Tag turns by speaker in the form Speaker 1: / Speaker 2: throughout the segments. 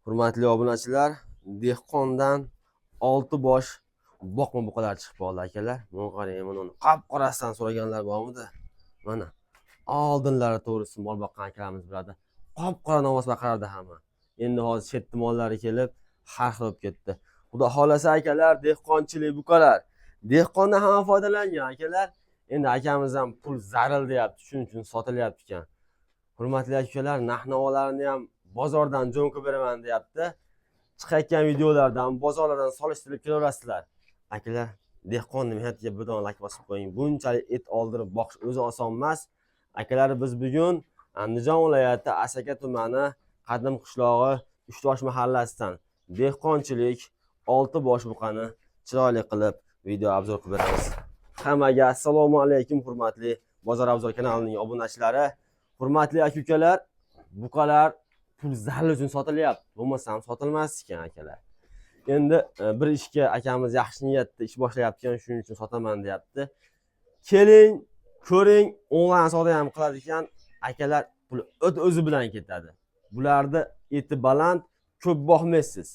Speaker 1: Hurmatli obunachilar, dehqondan 6 bosh boqma buqalar chiqib qoldi akalar. Mana qarang, mana uni qop-qorasidan so'raganlar bormidi? Mana oldinlari to'g'risi mol boqqan akalarimiz biladi. Qop-qora novoz baqarardi hamma. Endi hozir chetni mollari kelib, har xil bo'lib ketdi. Xudo xolasa akalar, dehqonchilik buqalar. Dehqondan hamma foydalangan akalar. Endi akamiz ham pul zaril deyapti, shuning uchun sotilyapti ekan. Hurmatli akalar, narx-navolarni ham bozordan jo'nqib beraman deyapti. Chiqayotgan videolardan, bozorlardan solishtirib kelaverasizlar. Akalar, dehqonni mehnatiga birdon lak bosib qo'ying. Bunchalik et oldirib boqish o'zi oson emas. Akalar, biz bugun Andijon viloyati Asaka tumani Qadim qishlog'i Uchtosh mahallasidan dehqonchilik 6 bosh buqani chiroyli qilib video obzor qilib beramiz. Hammaga assalomu alaykum hurmatli Bozor obzor kanalining obunachilari. Hurmatli aka-ukalar, buqalar pul zarli uchun sotilyapti. Bo'lmasam sotilmas ekan akalar. Endi bir ishga akamiz yaxshi niyatda ish boshlayapti ekan, shuning uchun sotaman deyapti. Keling, ko'ring, onlayn savdo ham qiladi ekan. Akalar, pul o'zi bilan ketadi. Bularda eti baland, ko'p boqmaysiz.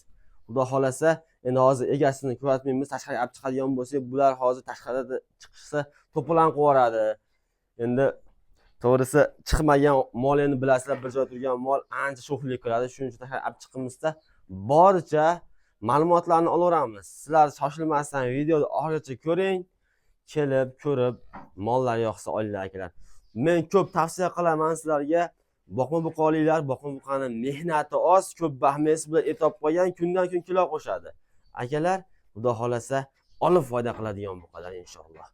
Speaker 1: Xudo xolasa, endi hozir egasini ko'rmaymiz, tashqariga olib chiqadigan bo'lsak, bular hozir tashqarida chiqishsa to'planib qo'yaradi. Endi to'g'risi chiqmagan mol endi bilasizlar, bir joyda turgan mol ancha sho'xlik qiladi. Shuning uchun tashqariga olib chiqimizda boricha ma'lumotlarni olaveramiz. Sizlar shoshilmasdan videoni oxirigacha ko'ring, kelib ko'rib mollar yoqsa olinglar akalar. Men ko'p tavsiya qilaman sizlarga. Boqma buqolilar, boqma buqani mehnati oz, ko'p bahmaysiz bilan et olib qo'ygan, kundan kun kilo qo'shadi. Akalar, xudo xolasa olib foyda qiladigan buqalar inshaalloh.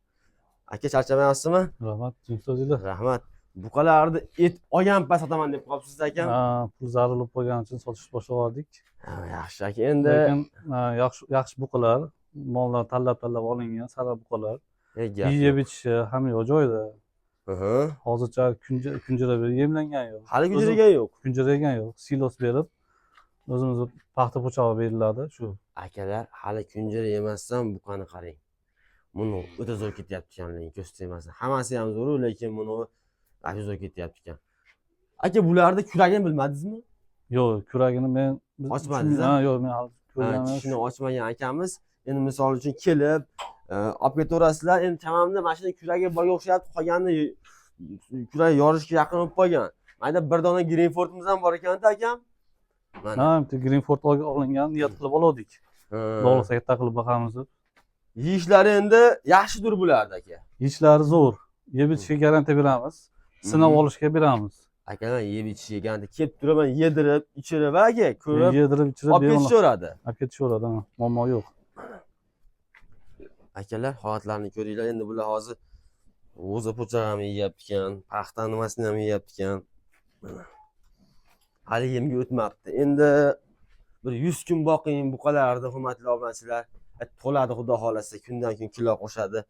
Speaker 1: Aka, charchamayapsizmi?
Speaker 2: Rahmat, so'zinglar.
Speaker 1: Rahmat. Buqalarni et olgan pas sotaman deb qolibsiz akam.
Speaker 2: Pul zarur bo'lib qolgani uchun sotish boshladik.
Speaker 1: Yaxshi aka, endi
Speaker 2: Lekin yaxshi buqalar, mollar tanlab olingan sara buqalar. Yeyib ichishi hamma yo'q joyida. Hozircha kunjira berib yemlangan yo'q.
Speaker 1: Hali kunjiragan yo'q.
Speaker 2: Kunjiragan yo'q. Silos berib o'zimiz paxta po'chog'i beriladi shu.
Speaker 1: Akalar, hali kunjira yemasdan buqani qarang. Buni o'ta zo'r ketyapti ekanlar, ko'z tegmasin. Hammasi ham zo'r, lekin buni juda zo'r ketyapti ekan. Aka, bularni kuragini bilmadingizmi?
Speaker 2: Yo'q, kuragini men
Speaker 1: ochmadingiz.
Speaker 2: Yo'q, men ko'rganim.
Speaker 1: Shuni ochmagan akamiz, endi misol uchun kelib, olib ketaverasizlar. Endi chamamda mashina kuragi borga o'xshayapti, qolganini kuragi yorishga yaqin bo'lib qolgan. Mayda bir dona Greenfordimiz ham bor ekan-da akam.
Speaker 2: Mana bitta Greenford olingan, niyat qilib oldik. Bo'lsa katta qilib boqamiz deb.
Speaker 1: Yeyishlari endi yaxshidir bularda aka.
Speaker 2: Yeyishlari zo'r. Yeb ichishga garantiya beramiz. Sinab olishga beramiz.
Speaker 1: Akalar, yeb ichishga garantiya kelib turaman, yedirib, ichirib aka, ko'rib,
Speaker 2: yedirib, ichirib
Speaker 1: olib ketishaveradi.
Speaker 2: Olib ketishaveradi, muammo yo'q.
Speaker 1: Akalar, holatlarini ko'ringlar. Endi bular hozir o'zi po'chag'ini yeyapti ekan, paxta nimasini ham yeyapti ekan. Hali yemga o'tmabdi. Endi bir 100 kun boqing buqalarni, hurmatli obunachilar. To'ladi xudo xolasa, kundan kun kilo qo'shadi.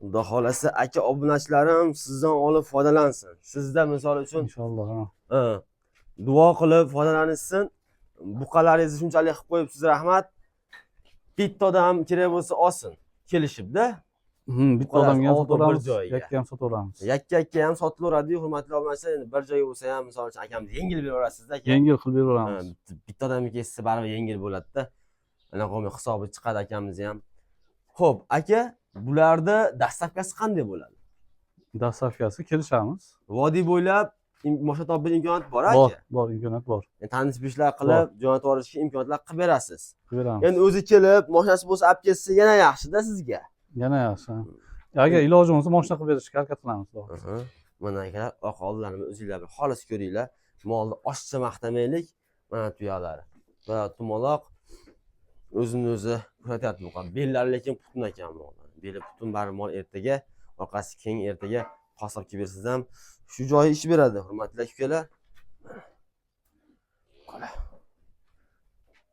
Speaker 1: Xudo xolasa aka obunachilarim sizdan olib foydalansin. Sizda misol uchun
Speaker 2: Inshaalloh.
Speaker 1: Duo qilib foydalanishsin. Buqalaringizni shunchalik qilib qo'yibsiz, rahmat. Bitta odam kerak bo'lsa olsin, kelishibda.
Speaker 2: Bitta odamga ham sotamiz, yakka ham sotaveramiz.
Speaker 1: Yakka ham sotilaveradi, hurmatli obunachilar. Endi bir joyga bo'lsa ham misol uchun akamiz yengil beraverasiz-da aka.
Speaker 2: Yengil qilib beraveramiz.
Speaker 1: Bitta odamga kelsa baribir yengil bo'ladi-da. Mana qo'yma hisobi chiqadi akamiz ham. Xo'p, aka, bularda dastavkasi qanday bo'ladi?
Speaker 2: Dastavkasi kelishamiz.
Speaker 1: Vodiy bo'ylab mashina topish imkoniyati bor aka.
Speaker 2: Bor, imkoniyat bor.
Speaker 1: Tanishib qilib, jo'natib yuborishga imkoniyatlar qilib berasiz.
Speaker 2: Qilib beramiz.
Speaker 1: Endi o'zi kelib, mashinasi bo'lsa olib ketsa yana yaxshi-da sizga.
Speaker 2: Yana yaxshi. Agar iloji bo'lsa mashina qilib berishga harakat qilamiz.
Speaker 1: Mana akalar, oq oldilarini o'zingizlar bir xolis ko'ringlar. Molni oshcha maqtamaylik. Mana tuyalari. Va tumaloq o'zini o'zi ko'rsatyapti bu qan. Bellari lekin butun ekan mollar. Beli butun bari mol ertaga, orqasi keng ertaga qassob kelib bersiz ham shu joyi ish beradi, hurmatli akalar.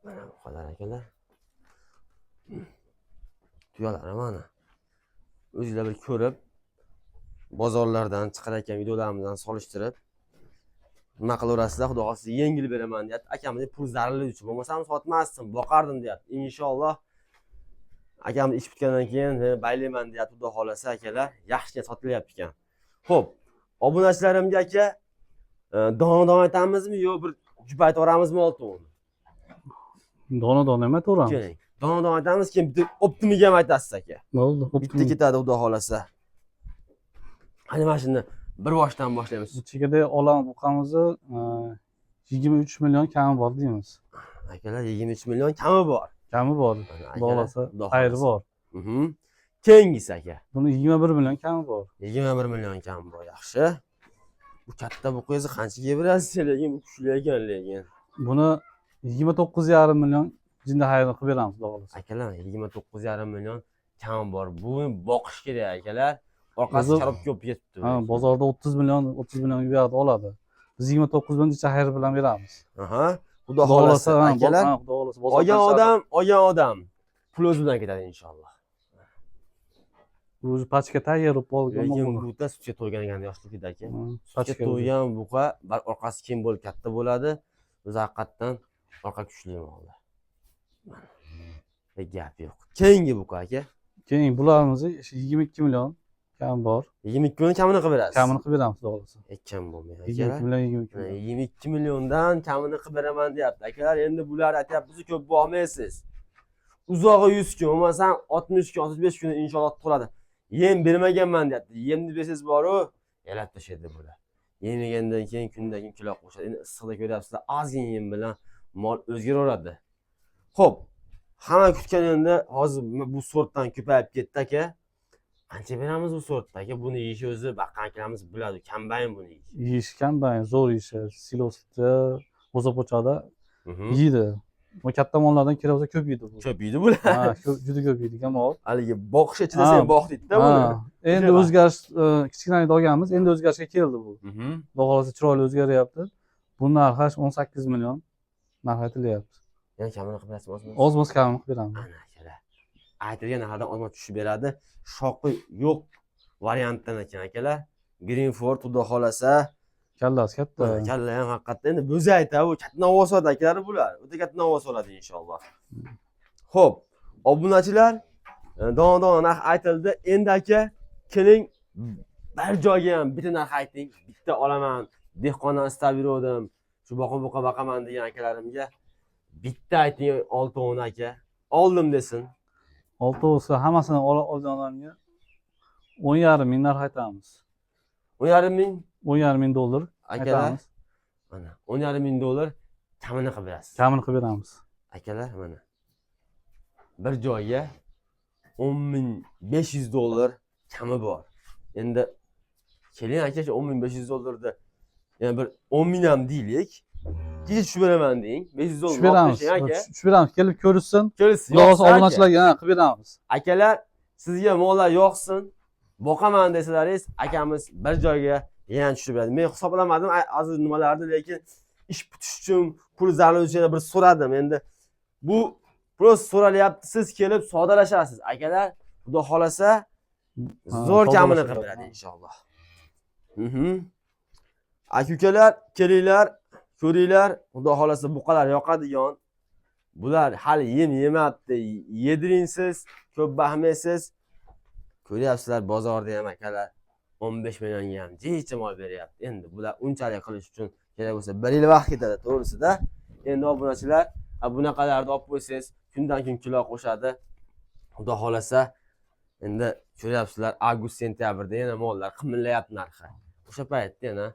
Speaker 1: Mana bu qadar akalar. Tuyalar mana. O'zingizlar bir ko'rib, bozorlardan chiqarayotgan videolarimizdan solishtirib nima qilaverasizlar, xudo xolasa yengil beraman deyapti. Akamiz pul zararli uchun, bo'lmasam sotmasdim, boqardim deyapti. Inshaalloh akamiz ish bitgandan keyin baylayman deyapti, xudo xolasa akalar. Yaxshi sotilyapti ekan. Xo'p, obunachilarimga aka, don aytamizmi yo bir Jupaytib oltovini.
Speaker 2: Dona emas to'g'rimi?
Speaker 1: Keling. Dona aytamiz, keyin bitta optimiga ham aytasiz aka.
Speaker 2: Bo'ldi.
Speaker 1: Bitta ketadi xudo xolasa. Qani mana shuni bir boshdan boshlaymiz.
Speaker 2: Ichida olami buqamizni 23 million kami bor deymiz.
Speaker 1: Akalar 23 million kami bor.
Speaker 2: Kami bor. Bo'lsa, xayri bor.
Speaker 1: Keyingisi aka.
Speaker 2: Buni 21 million kami bor.
Speaker 1: 21 million kami bor, yaxshi. Bu katta buqangizni qanchaga berasiz, lekin bu kuchli ekan lekin.
Speaker 2: Buni 29,5 million jinda xayrini qilib beramiz, xudo xolasa.
Speaker 1: Akalar 29,5 million kami bor. Buni boqish kerak akalar. Orqasi sharob ko'p ketibdi.
Speaker 2: Ha, bozorda 30 million bu yoqda oladi. Biz 29 million jinda xayri bilan beramiz.
Speaker 1: Aha. Xudo xolasa akalar.
Speaker 2: Xudo xolasa.
Speaker 1: Olgan odam pul o'zi bilan ketadi inshaalloh.
Speaker 2: Bu pachka tayyor bo'lgan.
Speaker 1: Lekin buta sutga to'ygan ekan yoshligida aka. Sutga to'ygan buqa orqasi keng bo'lib katta bo'ladi. O'zi haqiqatdan orqa kuchli mollar. Gap yo'q. Keyingi buqa aka.
Speaker 2: Keyin bularimizni 22 million kam bor.
Speaker 1: 22 million kamini qilib berasiz.
Speaker 2: Kamini qilib beramiz, xudo xolasa.
Speaker 1: Kam bo'lmaydi aka.
Speaker 2: 22 million.
Speaker 1: 22 milliondan kamini qilib beraman deyapti. Akalar, endi bular aytyapsiz, ko'p bo'lmaysiz. Uzog'i 100 kun, bo'lmasam 60 kun, 65 kun inshaalloh to'ladi. Yem bermaganman deyapti. Yemni bersangiz boru, yalab tashlaydi bular. Yemagandan keyin kundan kun kilo qo'shadi. Endi issiqda ko'ryapsizlar, ozgina yem bilan mol o'zgaraveradi. Xo'p, hamma kutganingda hozir bu sortdan ko'payib ketdi aka. Qancha beramiz bu sortda aka? Buni yeyish o'zi baqqan akalarimiz biladi, kambayn buni yeyish.
Speaker 2: Yeyish kambayn, zo'r yeyish. Silosda, g'o'zapochada yeydi. Bu katta mollardan kelsa ko'p yeydi bu.
Speaker 1: Ko'p yeydi bular.
Speaker 2: Ha, juda ko'p yeydigan mol.
Speaker 1: Haligi boqish ichida sen boqdingda buni.
Speaker 2: Endi o'zgarish kichkinalikda olganmiz, endi o'zgarishga keldi bu. Xudo xolasa chiroyli o'zgaryapti. Bu narxi 18 million narx aytilyapti.
Speaker 1: Yana kamini qilib berasizmi?
Speaker 2: Ozmoz kamini qilib beramiz.
Speaker 1: Ana akalar. Aytilgan narxdan ozmoz tushib beradi. Shoqi yo'q variantdan ekan akalar. Greenford xudo xolasa
Speaker 2: Kallasi katta.
Speaker 1: Kalla ham haqiqatda endi bo'zi aytadi, bu katta navoz oladi akalar bular. O'ta katta navoz oladi inshaalloh. Xo'p, obunachilar, don narx aytildi. Endi aka, keling bir joyga ham bitta narx ayting. Bitta olaman, dehqondan istab yurdim. Shu boqa baqaman degan akalarimga bitta ayting 6 aka. Oldim desin.
Speaker 2: 6 hammasini olgan odamga 10,5 ming narx aytamiz.
Speaker 1: 10,5 ming?
Speaker 2: 10,5 ming dollar
Speaker 1: akalar. Mana 10,5 ming dollar kamini qilib berasiz.
Speaker 2: Kamini qilib beramiz.
Speaker 1: Akalar, mana bir joyga 10,500 dollar kami bor. Endi keling aka, 10,500 dollarda yana bir 10 ming ham deylik. Kecha tushib beraman deng. 500 dollar
Speaker 2: tushib beramiz. Kelib ko'rsin.
Speaker 1: Yo'q,
Speaker 2: obunachilarga qilib beramiz.
Speaker 1: Akalar, sizga mollar yoqsin, boqaman desalaringiz, akamiz bir joyga yana tushib beradi. Men hisoblamadim hozir nimalarni, lekin ish bitish uchun pul zarur uchun bir so'radim. Endi bu prost so'ralyapti, siz kelib sodalashasiz. Akalar, xudo xolasa zo'r kamini qilib beradi inshaalloh. Aka-ukalar, kelinglar, ko'ringlar, xudo xolasa buqalar yoqadigan. Bular hali yem yemabdi, yediringsiz, ko'p bahmaysiz. Ko'ryapsizlar, bozorda ham akalar 15 millionga ham jicha mol beryapti. Endi bular unchalik qilish uchun kerak bo'lsa 1 yil vaqt ketadi, to'g'risida. Endi obunachilar, bunaqalarni olib qo'ysangiz, kundan kun kilo qo'shadi. Xudo xolasa, endi ko'ryapsizlar, avgust sentyabrda yana mollar qimillayapti narxi. O'sha paytda yana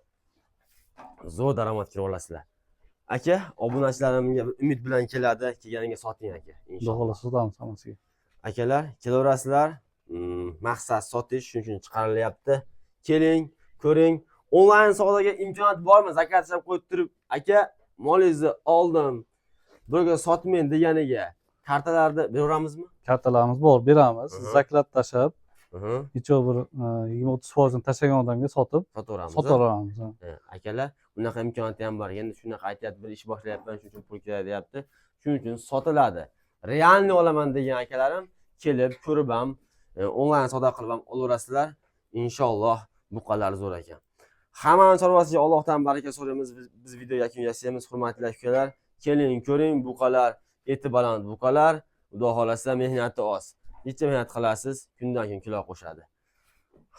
Speaker 1: zo'r daromad ko'ra olasizlar. Aka, obunachilarimga umid bilan keladi, kelganiga soting aka.
Speaker 2: Xudo xolasa sotamiz hammasiga.
Speaker 1: Akalar, kelaverasizlar. Maqsad sotish, shuning uchun chiqarilyapti. Keling, ko'ring. Onlayn savdoga imkoniyat bormi? Zakaz qo'yib turib, aka, molingizni oldim, birga sotmang deganiga kartalarni beraveramizmi?
Speaker 2: Kartalarimiz bor, beramiz. Zaklat tashab, necha bir 20-30% ni tashlagan odamga sotaveramiz.
Speaker 1: Akalar, bunaqa imkoniyati ham bor. Endi shunaqa aytyapti, bir ish boshlayapman, shuning uchun pul kerak deyapti. Shuning uchun sotiladi. Realni olaman degan akalarim kelib, ko'rib ham, onlayn savdo qilib ham olaverasizlar. Inshaalloh buqalar zo'r ekan. Hammaning chorvasiga Allohdan baraka so'raymiz. Biz video yakun yasaymiz, hurmatli akalar. Keling, ko'ring, buqalar eti baland buqalar. Xudo xolasa mehnati oz. Necha mehnat qilasiz, kundan kun kilo qo'shadi.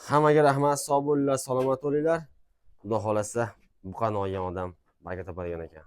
Speaker 1: Hammaga rahmat, sog' bo'linglar, salomat bo'linglar. Xudo xolasa buqani olgan odam baraka topadigan ekan.